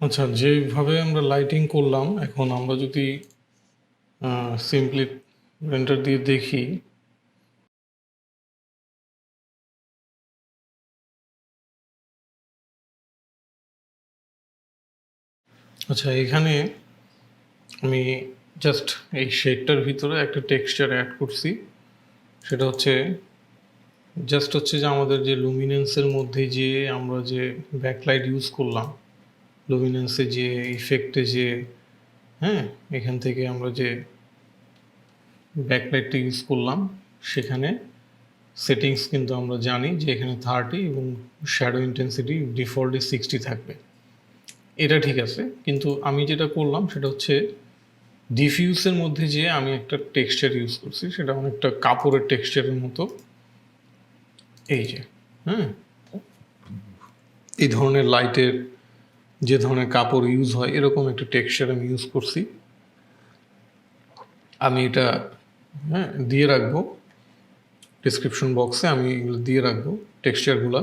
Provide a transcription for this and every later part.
আচ্ছা, যেভাবে আমরা লাইটিং করলাম, এখন আমরা যদি সিম্পলি রেন্ডার দিয়ে দেখি, আচ্ছা এখানে আমি জাস্ট এই শেডটার ভিতরে একটা টেক্সচার অ্যাড করছি। সেটা হচ্ছে জাস্ট হচ্ছে যে আমাদের যে লুমিনেন্সের মধ্যে যে আমরা যে ব্যাকলাইট ইউজ করলাম, লুমিনেন্সে যে ইফেক্টে যে হ্যাঁ এখান থেকে আমরা যে ব্যাকলাইটটা ইউজ করলাম, সেখানে সেটিংস কিন্তু আমরা জানি যে এখানে 30 এবং শ্যাডো ইন্টেন্সিটি ডিফল্টলি 60 থাকবে। এটা ঠিক আছে, কিন্তু আমি যেটা করলাম সেটা হচ্ছে ডিফিউজের মধ্যে যে আমি একটা টেক্সচার ইউজ করছি, সেটা অনেকটা কাপড়ের টেক্সচারের মতো। এই যে এই ধরনের লাইটের যে ধরনের কাপড় ইউজ হয় এরকম একটা টেক্সচার আমি ইউজ করছি। আমি এটা দিয়ে রাখবো ডিসক্রিপশন বক্সে, আমি এগুলো দিয়ে রাখবো টেক্সচারগুলো।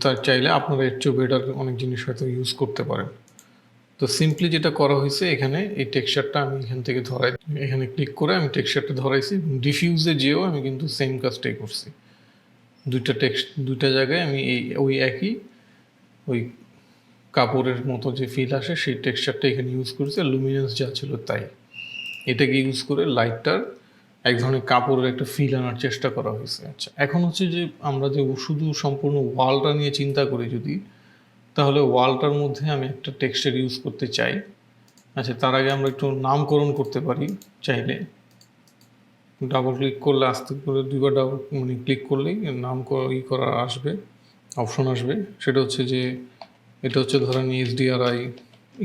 তার চাইলে আপনারা এর চেয়েও বেটার অনেক জিনিস হয়তো ইউজ করতে পারেন। তো সিম্পলি যেটা করা হয়েছে, এখানে এই টেক্সচারটা আমি এখান থেকে ধরাই, এখানে ক্লিক করে আমি টেক্সচারটা ধরাইছি। ডিফিউজে যেও আমি কিন্তু সেম কাজটাই করছি। দুইটা জায়গায় আমি ওই একই ওই কাপড়ের মতো যে ফিল আসে সেই টেক্সচারটা এখানে ইউজ করেছি, আর লুমিনেন্স যা ছিল তাই। এটাকে ইউজ করে লাইটটার এক ধরনের কাপড়ের একটা ফিল আনার চেষ্টা করা হয়েছে। আচ্ছা, এখন হচ্ছে যে আমরা যে শুধু সম্পূর্ণ ওয়ালটা নিয়ে চিন্তা করি যদি, তাহলে ওয়ালটার মধ্যে আমি একটা টেক্সচার ইউজ করতে চাই। আচ্ছা, তার আগে আমরা একটু নামকরণ করতে পারি চাইলে। ডাবল ক্লিক করলে আস্তে করে দুইবার ক্লিক করলেই নাম করা আসবে, অপশন আসবে। সেটা হচ্ছে যে এটা হচ্ছে ধরেন এইচডিআরআই,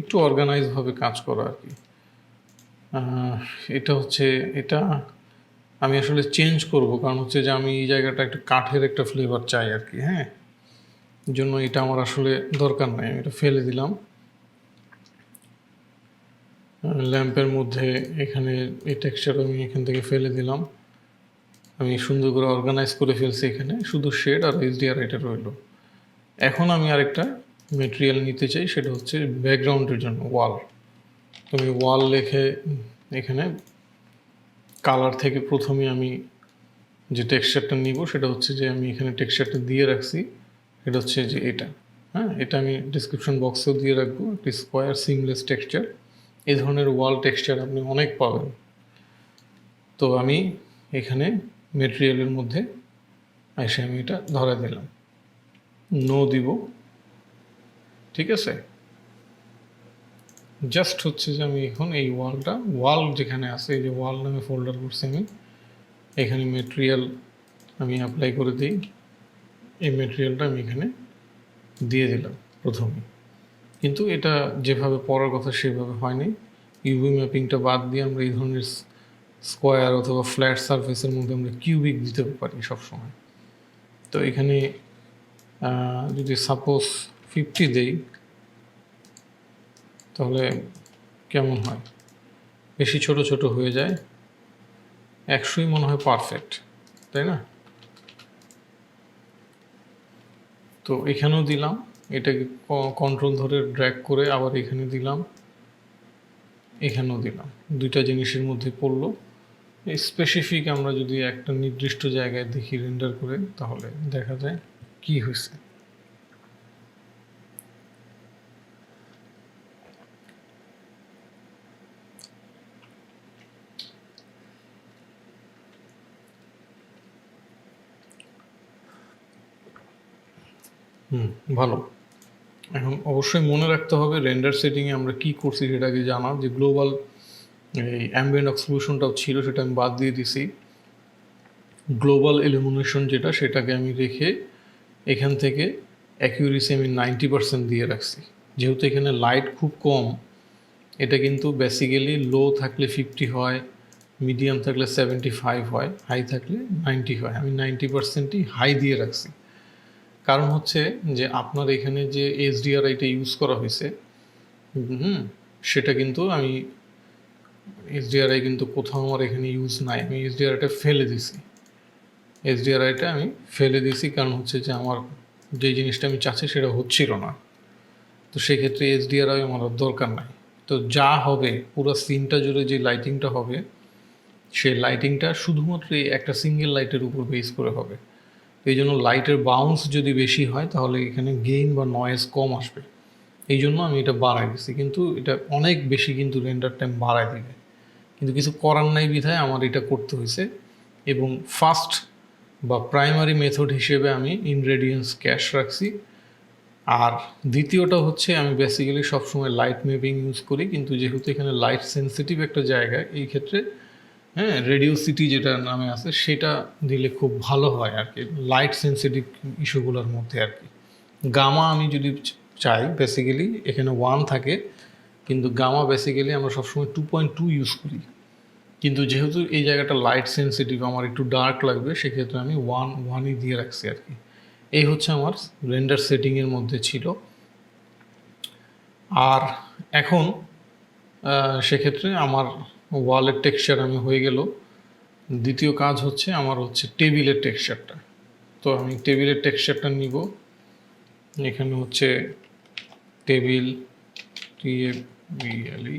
একটু অর্গানাইজভাবে কাজ করা আর কি। এটা হচ্ছে এটা আমি আসলে চেঞ্জ করব, কারণ হচ্ছে যে আমি এই জায়গাটা একটা কাঠের একটা ফ্লেভার চাই আর কি। জন্য এটা আমার আসলে দরকার নাই, আমি এটা ফেলে দিলাম। ল্যাম্পের মধ্যে এখানে এই টেক্সচার আমি এখান থেকে ফেলে দিলাম। আমি সুন্দর করে অর্গানাইজ করে ফেলছি, এখানে শুধু শেড আর এইচডিআর এটা রইল। এখন আমি আরেকটা মেটেরিয়াল নিতে চাই, সেটা হচ্ছে ব্যাকগ্রাউন্ডের জন্য ওয়াল। তো আমি ওয়াল লিখে এখানে কালার থেকে প্রথমে আমি যে টেক্সচারটা নিব সেটা হচ্ছে যে আমি এখানে টেক্সচারটা দিয়ে রাখছি, এটা হচ্ছে যে এটা আমি ডিসক্রিপশন বক্সেও দিয়ে রাখবো। একটি স্কোয়ার সিমলেস টেক্সচার, এই ধরনের ওয়াল টেক্সচার আপনি অনেক পাবেন। তো আমি এখানে মেটেরিয়ালের মধ্যে এসে আমি এটা ধরে দিলাম, নো দিব। ঠিক আছে, জাস্ট হচ্ছে যে আমি এখন এই ওয়াল যেখানে আছে, এই যে ওয়াল নামে ফোল্ডার করছি আমি, এখানে মেটেরিয়াল আমি অ্যাপ্লাই করে দিই। এই মেটেরিয়ালটা আমি এখানে দিয়ে দিলাম প্রথমে, কিন্তু এটা যেভাবে পড়ার কথা সেভাবে হয়নি। ইউভি ম্যাপিংটা বাদ দিয়ে আমরা এই ধরনের স্কোয়ার অথবা ফ্ল্যাট সারফেসের মধ্যে আমরা কিউবিক দিতে পারি সবসময়। তো এখানে যদি সাপোজ 50 দেই, তাহলে কেমন হয়? বেশি ছোট ছোট হয়ে যায়। 100ই মনে হয় পারফেক্ট, তাই না? তো এখানেও দিলাম, এটাকে কন্ট্রোল ধরে ড্র্যাগ করে আবার এখানে দিলাম, এখানেও দিলাম। দুইটা জিনিসের মধ্যে পড়লো। স্পেসিফিক আমরা যদি একটা নির্দিষ্ট জায়গায় দেখি রেন্ডার করে, তাহলে দেখা যায় কি হয়েছে। ভালো। এখন অবশ্যই মনে রাখতে হবে রেন্ডার সেটিংয়ে আমরা কি করছি সেটাকে জানা, যে গ্লোবাল এই অ্যাম্বিয়েন্ট এক্সক্লুশনটাও ছিল, সেটা আমি বাদ দিয়ে দিছি। গ্লোবাল ইলুমিনেশন যেটা, সেটাকে আমি রেখে এখান থেকে অ্যাকিউরেসি আমি 90% দিয়ে রাখছি। যেহেতু এখানে লাইট খুব কম, এটা কিন্তু বেসিক্যালি লো থাকলে 50 হয়, মিডিয়াম থাকলে 75 হয়, হাই থাকলে 90 হয়। আমি 90%ই হাই দিয়ে রাখছি। কারণ হচ্ছে যে আপনার এখানে যে এইচডিআরআইটা ইউজ করা হয়েছে, সেটা কিন্তু আমি এইচডিআরআই কিন্তু কোথাও আমার এখানে ইউজ নাই, আমি এইচডিআরআইটা ফেলে দিছি। কারণ হচ্ছে যে আমার যে জিনিসটা আমি চাচ্ছি সেটা হচ্ছিল না। তো সেক্ষেত্রে এইচডিআরআই আমার দরকার নাই। তো যা হবে পুরো সিনটা জুড়ে যে লাইটিংটা হবে, সেই লাইটিংটা শুধুমাত্র এই একটা সিঙ্গেল লাইটের উপর বেস করে হবে। এই জন্য লাইটের বাউন্স যদি বেশি হয় তাহলে এখানে গেইন বা নয়েজ কম আসবে। এই জন্য আমি এটা বাড়াই দিচ্ছি, কিন্তু এটা অনেক বেশি কিন্তু রেন্ডার টাইম বাড়ায় দিবে, কিন্তু কিছু করার নাই বিধায় আমার এটা করতে হয়েছে। এবং ফার্স্ট বা প্রাইমারি মেথড হিসেবে আমি ইনগ্রেডিয়েন্টস ক্যাশ রাখছি। আর দ্বিতীয়টা হচ্ছে আমি বেসিক্যালি সবসময় লাইট ম্যাপিং ইউজ করি, কিন্তু যেহেতু এখানে লাইট সেন্সিটিভ একটা জায়গা, এই ক্ষেত্রে হ্যাঁ রেডিওসিটি যেটা নামে আছে সেটা দিলে খুব ভালো হয় আর কি, লাইট সেন্সিটিভ ইস্যুগুলোর মধ্যে আর কি। গামা আমি যদি চাই বেসিক্যালি এখানে 1 থাকে, কিন্তু গামা বেসিক্যালি আমরা সবসময় 2.2 ইউজ করি, কিন্তু যেহেতু এই জায়গাটা লাইট সেন্সিটিভ আমার একটু ডার্ক লাগবে, সেক্ষেত্রে আমি 1ই দিয়ে রাখছি আর কি। এই হচ্ছে আমার রেন্ডার সেটিংয়ের মধ্যে ছিল। আর এখন সেক্ষেত্রে আমার ওয়ালের টেক্সচার আমি হয়ে গেল। দ্বিতীয় কাজ হচ্ছে আমার হচ্ছে টেবিলের টেক্সচারটা। তো আমি টেবিলের টেক্সচারটা নিব। এখানে হচ্ছে টেবিল, TABLE,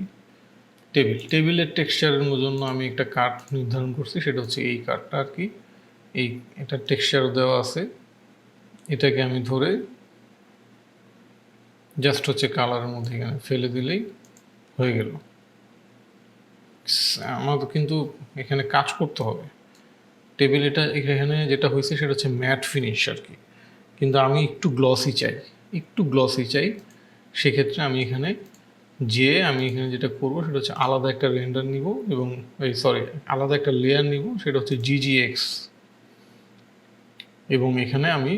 টেবিলের টেক্সচারের জন্য আমি একটা কাট নির্ধারণ করছি, সেটা হচ্ছে এই কাটটা আর কি। এটা টেক্সচার দেওয়া আছে, এটাকে আমি ধরে জাস্ট হচ্ছে কালারের মধ্যে এখানে ফেলে দিলেই হয়ে গেল। আমার কিন্তু এখানে কাজ করতে হবে। টেবিল এটা এখানে যেটা হয়েছে সেটা হচ্ছে ম্যাট ফিনিশ আর কি, কিন্তু আমি একটু গ্লসি চাই, সেক্ষেত্রে আমি এখানে যেটা করব সেটা হচ্ছে আলাদা একটা রেন্ডার নিব, এবং আলাদা একটা লেয়ার নিব, সেটা হচ্ছে GGX, এবং এখানে আমি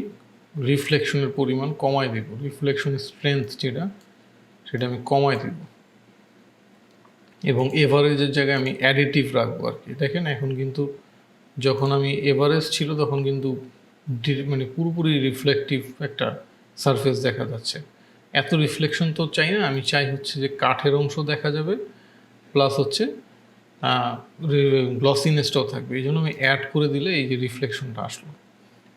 রিফ্লেকশনের পরিমাণ কমাই দেব, রিফ্লেকশন স্ট্রেংথ সেটা আমি কমাই দেব, এবং এভারেজের জায়গায় আমি অ্যাডিটিভ রাখবো আর কি। দেখেন এখন কিন্তু যখন আমি এভারেজ ছিল তখন কিন্তু মানে পুরোপুরি রিফ্লেকটিভ একটা সারফেস দেখা যাচ্ছে। এত রিফ্লেকশন তো চাই না, আমি চাই হচ্ছে যে কাঠের অংশ দেখা যাবে, প্লাস হচ্ছে গ্লসিনেসটাও থাকবে। এই জন্য আমি অ্যাড করে দিলে এই যে রিফ্লেকশনটা আসলো।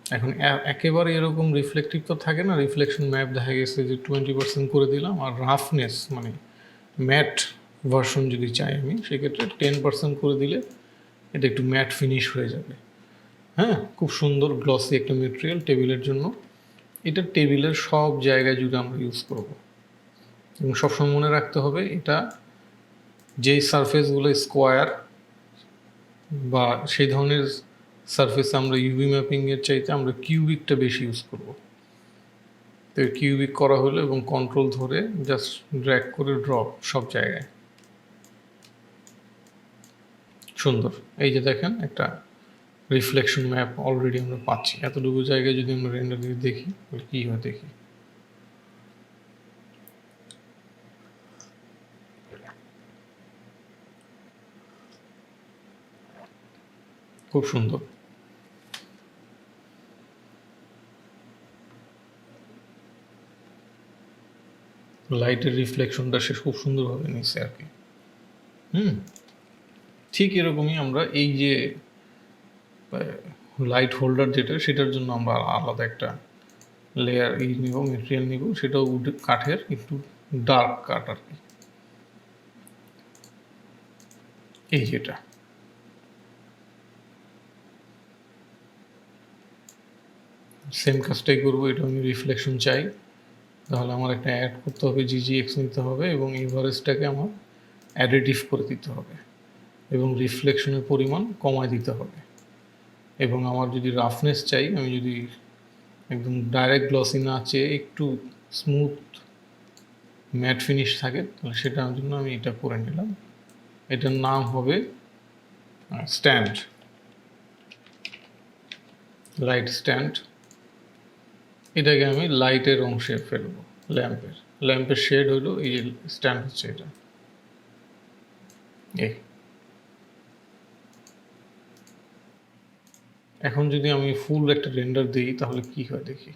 এখন একেবারে এরকম রিফ্লেকটিভ তো থাকে না, রিফ্লেকশন ম্যাপ দেখা গেছে যে 20% করে দিলাম, আর রাফনেস মানে ম্যাট ভার্সন যদি চাই আমি, সেক্ষেত্রে 10% করে দিলে এটা একটু ম্যাট ফিনিশ হয়ে যাবে। হ্যাঁ, খুব সুন্দর গ্লসি একটা মেটেরিয়াল টেবিলের জন্য। এটা টেবিলের সব জায়গায় যদি আমরা ইউজ করব, এবং সবসময় মনে রাখতে হবে এটা যেই সারফেসগুলো স্কোয়ার বা সেই ধরনের সারফেস আমরা ইউভি ম্যাপিংয়ের চাইতে আমরা কিউবিকটা বেশি ইউজ করব। তো কিউবিক করা হলো এবং কন্ট্রোল ধরে জাস্ট ড্র্যাগ করে ড্রপ সব জায়গায়। সুন্দর, এই যে দেখেন একটা রিফ্লেকশন ম্যাপ অলরেডি আমরা পাচ্ছি। এতটুকু জায়গায় যদি আমরা রেন্ডার দিয়ে দেখি তাহলে কী হয় দেখি। খুব সুন্দর, লাইটের রিফ্লেকশনটা সে খুব সুন্দরভাবে নিচ্ছে আর কি। ঠিক এরকমই আমরা এই যে লাইট হোল্ডার যেটা, সেটার জন্য আমরা আলাদা একটা লেয়ার নিব, মেটেরিয়াল নিব, সেটাও কাঠের একটু ডার্ক কাঠ আর কি। এই যেটা সেম কাজটাই করবো, এটা আমি রিফ্লেকশন চাই, তাহলে আমার একটা অ্যাড করতে হবে, GGX নিতে হবে, এবং এভারেজটাকে আমার অ্যাডিটিভ করে দিতে হবে, এবং রিফ্লেকশনের পরিমাণ কমায় দিতে হবে। এবং আমার যদি রাফনেস চাই, আমি যদি একদম ডাইরেক্ট গ্লসি না চেয়ে একটু স্মুথ ম্যাট ফিনিশ থাকে, তাহলে সেটার জন্য আমি এটা করে নিলাম। এটার নাম হবে স্ট্যান্ড, লাইট স্ট্যান্ড। এটাকে আমি লাইটের অংশে ফেলবো, ল্যাম্পের শেড হলো এই স্ট্যান্ড হচ্ছে এটা। এখন যদি আমি ফুল একটা রেন্ডার দিই তাহলে কি হয় দেখি।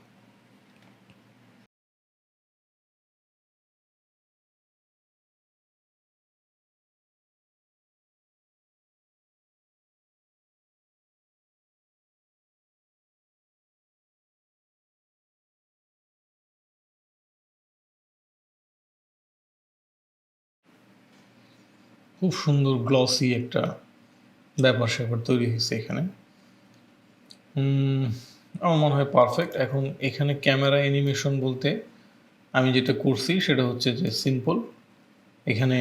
খুব সুন্দর গ্লসি একটা ব্যাপার স্যাপার তৈরি হয়েছে এখানে। আমার মনে হয় পারফেক্ট। এখন এখানে ক্যামেরা অ্যানিমেশন বলতে আমি যেটা করছি সেটা হচ্ছে যে সিম্পল, এখানে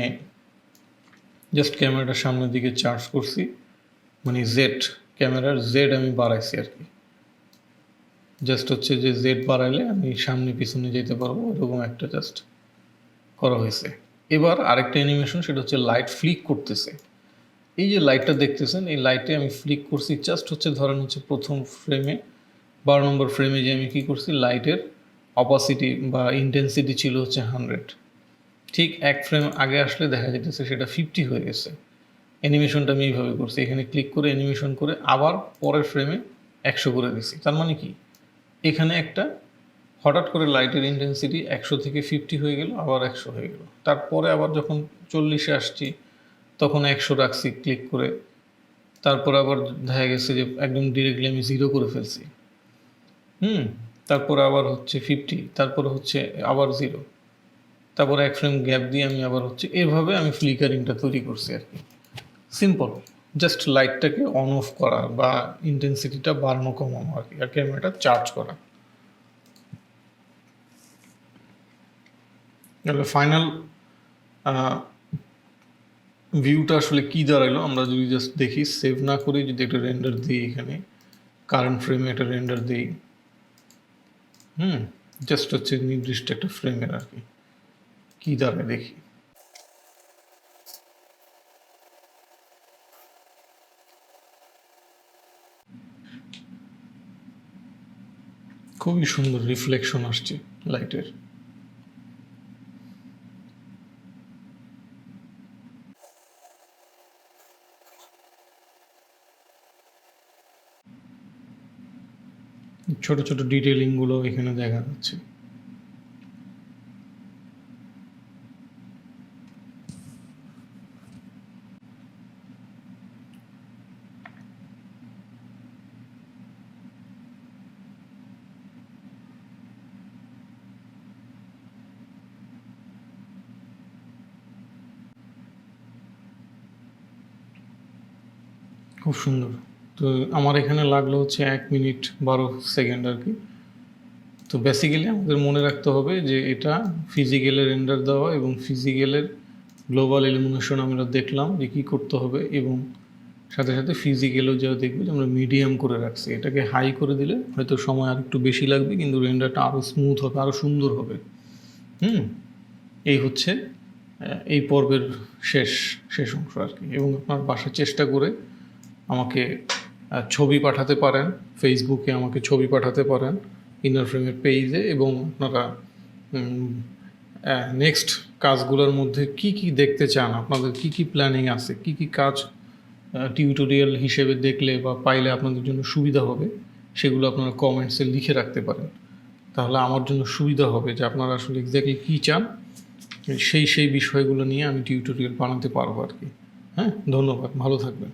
জাস্ট ক্যামেরাটার সামনের দিকে চার্জ করছি, মানে জেড, ক্যামেরার জেড আমি বাড়াইছি আর কি। জাস্ট হচ্ছে যে জেড বাড়াইলে আমি সামনে পিছনে যেতে পারবো, এরকম একটা জাস্ট করা হয়েছে। এবার আরেকটা অ্যানিমেশন, সেটা হচ্ছে লাইট ফ্লিক করতেছে। এই যে লাইটটা দেখতেছেন, এই লাইটে আমি ফ্লিক করছি জাস্ট হচ্ছে ধরেন হচ্ছে প্রথম ফ্রেমে 12 নম্বর ফ্রেমে যে আমি কী করছি, লাইটের অপাসিটি বা ইন্টেন্সিটি ছিল হচ্ছে 100, ঠিক এক ফ্রেম আগে আসলে দেখা যেতেছে সেটা 50 হয়ে গেছে। অ্যানিমেশনটা আমি এইভাবে করছি, এখানে ক্লিক করে অ্যানিমেশন করে আবার পরের ফ্রেমে 100 করে দিছি। তার মানে কি, এখানে একটা হঠাৎ করে লাইটের ইন্টেন্সিটি 100 থেকে 50 হয়ে গেল, আবার 100 হয়ে গেল। তারপরে আবার যখন 40-এ আসছি তখন 100 রাখছি ক্লিক করে, তারপর আবার দেখা গেছে যে একদম ডিরেক্টলি আমি 0 করে ফেলছি। তারপরে আবার হচ্ছে 50, তারপরে হচ্ছে আবার 0, তারপরে এক ফ্রেম গ্যাপ দিয়ে আমি আবার হচ্ছে এভাবে আমি ফ্লিকারিংটা তৈরি করছি আর কি। সিম্পল, জাস্ট লাইটটাকে অন অফ করা বা ইন্টেন্সিটিটা বাড়ানো কমানো আর কি, আর ক্যামেরাটা চার্জ করা। তাহলে ফাইনাল ভিউটা আসলে কী দাঁড়াইলো আমরা যদি জাস্ট দেখি, সেভ না করে যদি একটা রেন্ডার দিই, এখানে কারেন্ট ফ্রেমে একটা রেন্ডার দিই, জাস্ট হচ্ছে নির্দিষ্ট একটা ফ্রেমের আর কি কী দাঁড়ায় দেখি। খুবই সুন্দর রিফ্লেকশন আসছে লাইটের। ছোট ছোট ডিটেলিংগুলো এখানে দেখা যাচ্ছে। খুব সুন্দর। তো আমার এখানে লাগলো হচ্ছে 1 মিনিট 12 সেকেন্ড আর কি। তো বেসিক্যালি আমাদের মনে রাখতে হবে যে এটা ফিজিক্যালের রেন্ডার দেওয়া, এবং ফিজিক্যালের গ্লোবাল ইলুমিনেশন আমরা দেখলাম যে কী করতে হবে, এবং সাথে সাথে ফিজিক্যালও যা দেখবে যে আমরা মিডিয়াম করে রাখছি। এটাকে হাই করে দিলে হয়তো সময় আর একটু বেশি লাগবে, কিন্তু রেন্ডারটা আরও স্মুথ হবে, আরও সুন্দর হবে। এই হচ্ছে এই পর্বের শেষ অংশ আর কি। এবং আপনার বাসায় চেষ্টা করে আমাকে ছবি পাঠাতে পারেন, ফেসবুকে আমাকে ছবি পাঠাতে পারেন ইনার ফ্রেমের পেজে, এবং আপনারা নেক্সট কাজগুলোর মধ্যে কি কি দেখতে চান, আপনাদের কি কি প্ল্যানিং আছে, কি কি কাজ টিউটোরিয়াল হিসেবে দেখলে বা পাইলে আপনাদের জন্য সুবিধা হবে, সেগুলো আপনারা কমেন্টসে লিখে রাখতে পারেন। তাহলে আমার জন্য সুবিধা হবে যে আপনারা আসলে এক্স্যাক্টলি কী চান, সেই বিষয়গুলো নিয়ে আমি টিউটোরিয়াল বানাতে পারবো আর কি। হ্যাঁ, ধন্যবাদ, ভালো থাকবেন।